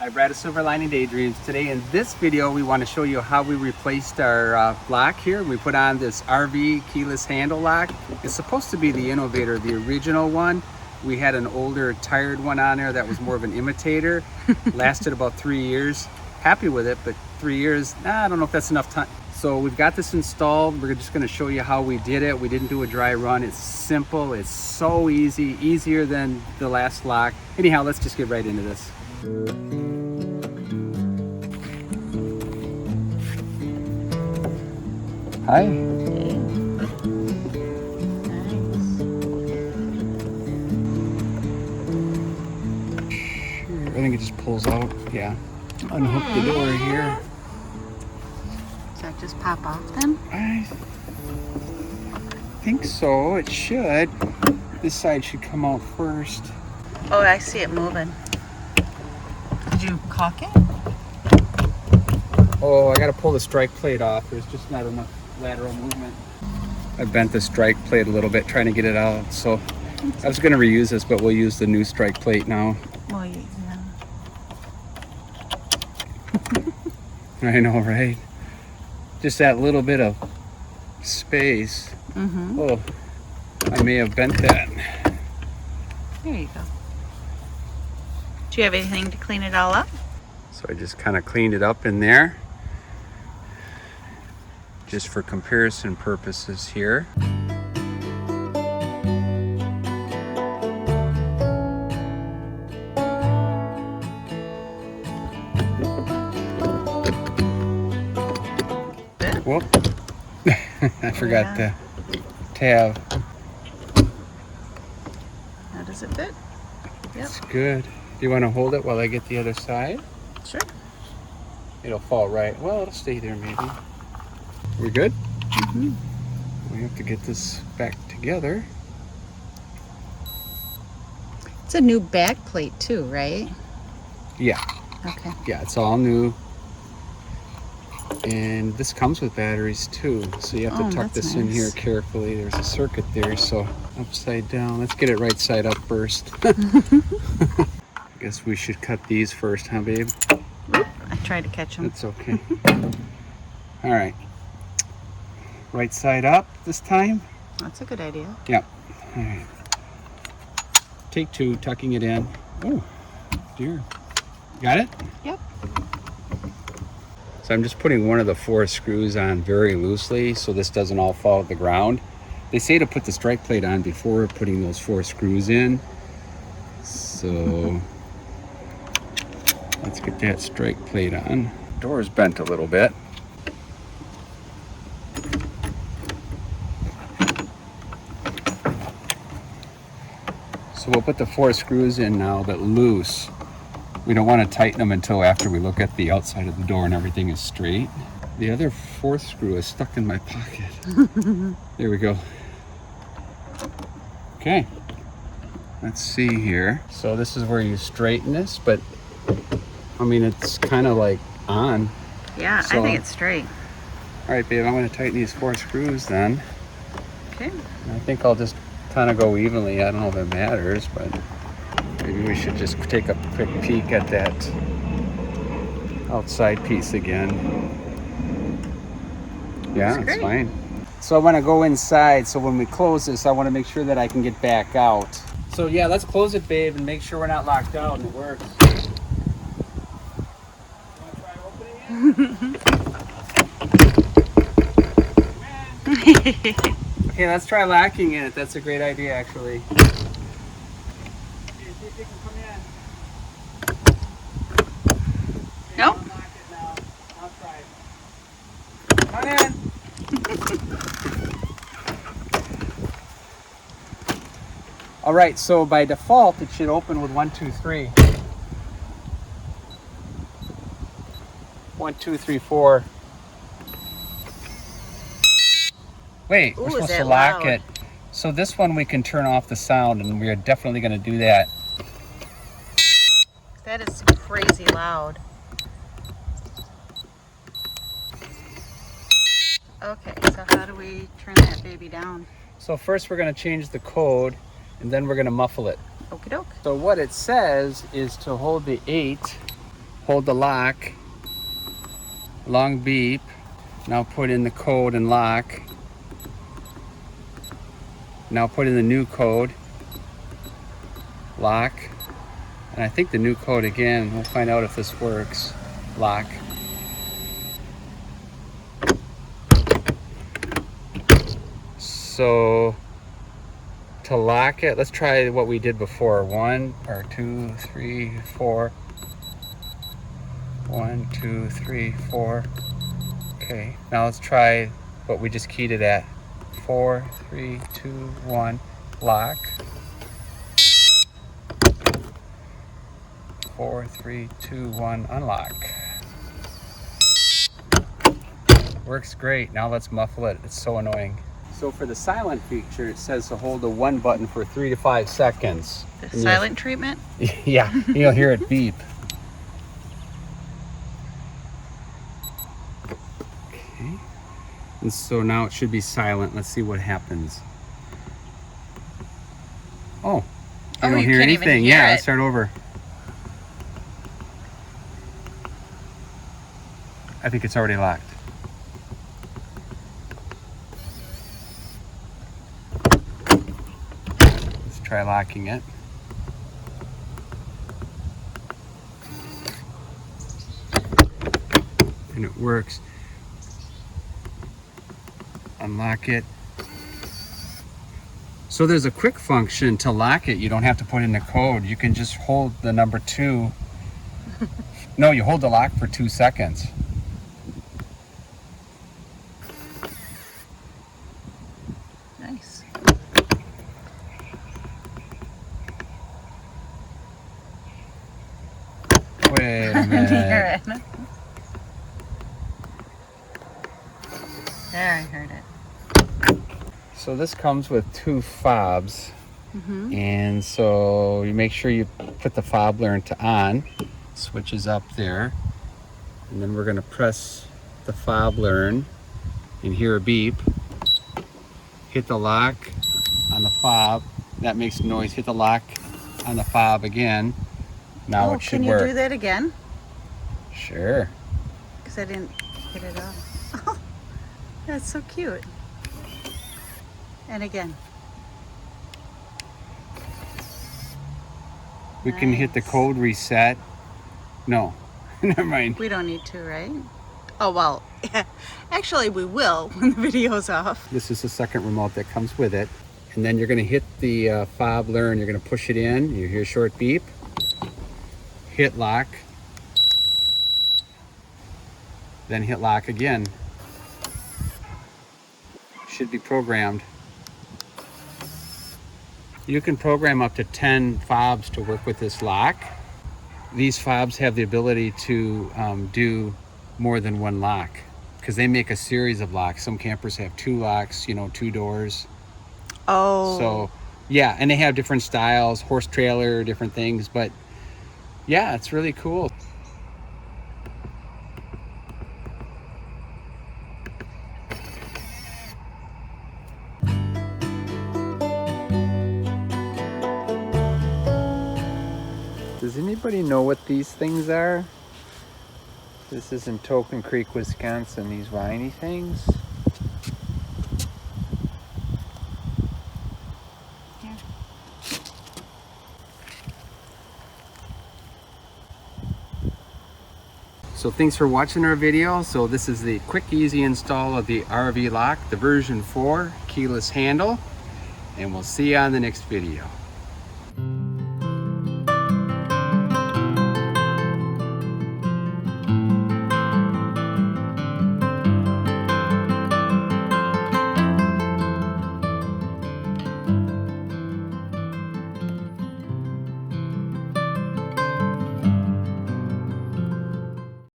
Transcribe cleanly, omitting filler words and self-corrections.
Hi, Brad of Silver Lining Daydreams. Today in this video we want to show you how we replaced our lock here. We put on this RV keyless handle lock. It's supposed to be the Innovator, the original one. We had an older tired one on there that was more of an imitator. Lasted about 3 years. Happy with it, but 3 years, I don't know if that's enough time. So we've got this installed. We're just going to show you how we did it. We didn't do a dry run. It's simple. It's so easy, easier than the last lock. Anyhow, let's just get right into this. Hi. I think it just pulls out. Yeah. Unhook the door here. Does that just pop off then? I think so. It should. This side should come out first. Oh, I see it moving. Did you caulk it? Oh, I got to pull the strike plate off. There's just not enough lateral movement. I bent the strike plate a little bit trying to get it out. So I was going to reuse this, but we'll use the new strike plate now. Well, yeah. I know, right? Just that little bit of space. Mm-hmm. Oh, I may have bent that. There you go. Do you have anything to clean it all up? So I just kind of cleaned it up in there. Just for comparison purposes here. Whoop. I forgot the tab. How does it fit? Yep. It's good. Do you want to hold it while I get the other side? Sure. It'll fall right. Well, it'll stay there maybe. We good? Mm-hmm. We have to get this back together. It's a new back plate too, right? Yeah. Okay. Yeah, it's all new. And this comes with batteries too, so you have to tuck this in here carefully. There's a circuit there, so upside down. Let's get it right side up first. I guess we should cut these first, huh, babe? Oop, I tried to catch them. That's okay. All right. Right side up this time? That's a good idea. Yep. All right. Take two, tucking it in. Oh, dear. Got it? Yep. So I'm just putting one of the 4 screws on very loosely so this doesn't all fall to the ground. They say to put the strike plate on before putting those 4 screws in. So let's get that strike plate on. Door's bent a little bit. So we'll put the 4 screws in now, but loose. We don't want to tighten them until after we look at the outside of the door and everything is straight. The other 4th screw is stuck in my pocket. There we go. Okay. Let's see here. So this is where you straighten this, but I mean, it's kind of like on. Yeah, So, I think it's straight. All right, babe, I'm going to tighten these 4 screws then. Okay. I think I'll just kind of go evenly. I don't know if it matters, but maybe we should just take a quick peek at that outside piece again. Yeah, it's fine. So I want to go inside, so when we close this, I want to make sure that I can get back out. So yeah, let's close it, babe, and make sure we're not locked out and it works. You want to try opening it? Okay, let's try locking it. That's a great idea, actually. See if you can come in. Nope. Unlock it now. I'll try it. Come in. All right, so by default, it should open with 1, 2, 3. 1, 2, 3, 4. Wait, Ooh, we're supposed is to that lock loud? it. So this one we can turn off the sound, and we are definitely going to do that. That is crazy loud. Okay, so how do we turn that baby down? So first we're going to change the code, and then we're going to muffle it. Okie doke. So what it says is to hold the 8 hold the lock, long beep. Now put in the code and lock. Now put in the new code, lock. And I think the new code again, we'll find out if this works, lock. So to lock it, let's try what we did before. 1 or 2, 3, 4. 1, 2, 3, 4. Okay, now let's try what we just keyed it at. 4, 3, 2, 1, lock. 4, 3, 2, 1, unlock. Works great. Now let's muffle it. It's so annoying. So for the silent feature, it says to hold the 1 button for 3 to 5 seconds. The silent treatment? Yeah, you'll hear it beep. Okay. And so now it should be silent. Let's see what happens. Oh, I don't hear anything. Yeah, let's start over. I think it's already locked. Let's try locking it. And it works. Unlock it. So there's a quick function to lock it. You don't have to put in the code. You can just hold the number 2. No, you hold the lock for 2 seconds. Nice. Wait a minute. Hear it. There, I heard it. So this comes with 2 fobs. And so you make sure you put the fob learn to on. Switch is up there. And then we're going to press the fob learn and hear a beep. Hit the lock on the fob. That makes a noise. Hit the lock on the fob again. Now it should work. Can you do that again? Sure. Because I didn't hit it off. Oh, that's so cute. And again. We can hit the code reset. No, never mind. We don't need to, right? Oh, well, actually we will when the video's off. This is the second remote that comes with it. And then you're going to hit the fob learn. You're going to push it in. You hear a short beep. Hit lock. Then hit lock again. Should be programmed. You can program up to 10 fobs to work with this lock. These fobs have the ability to do more than 1 lock because they make a series of locks. Some campers have 2 locks, 2 doors. Oh. So, yeah, and they have different styles, horse trailer, different things, but yeah, it's really cool. Does anybody know what these things are? This is in Token Creek, Wisconsin, these whiny things. Yeah. So thanks for watching our video. So this is the quick, easy install of the RvLock, the version 4 keyless handle, and we'll see you on the next video.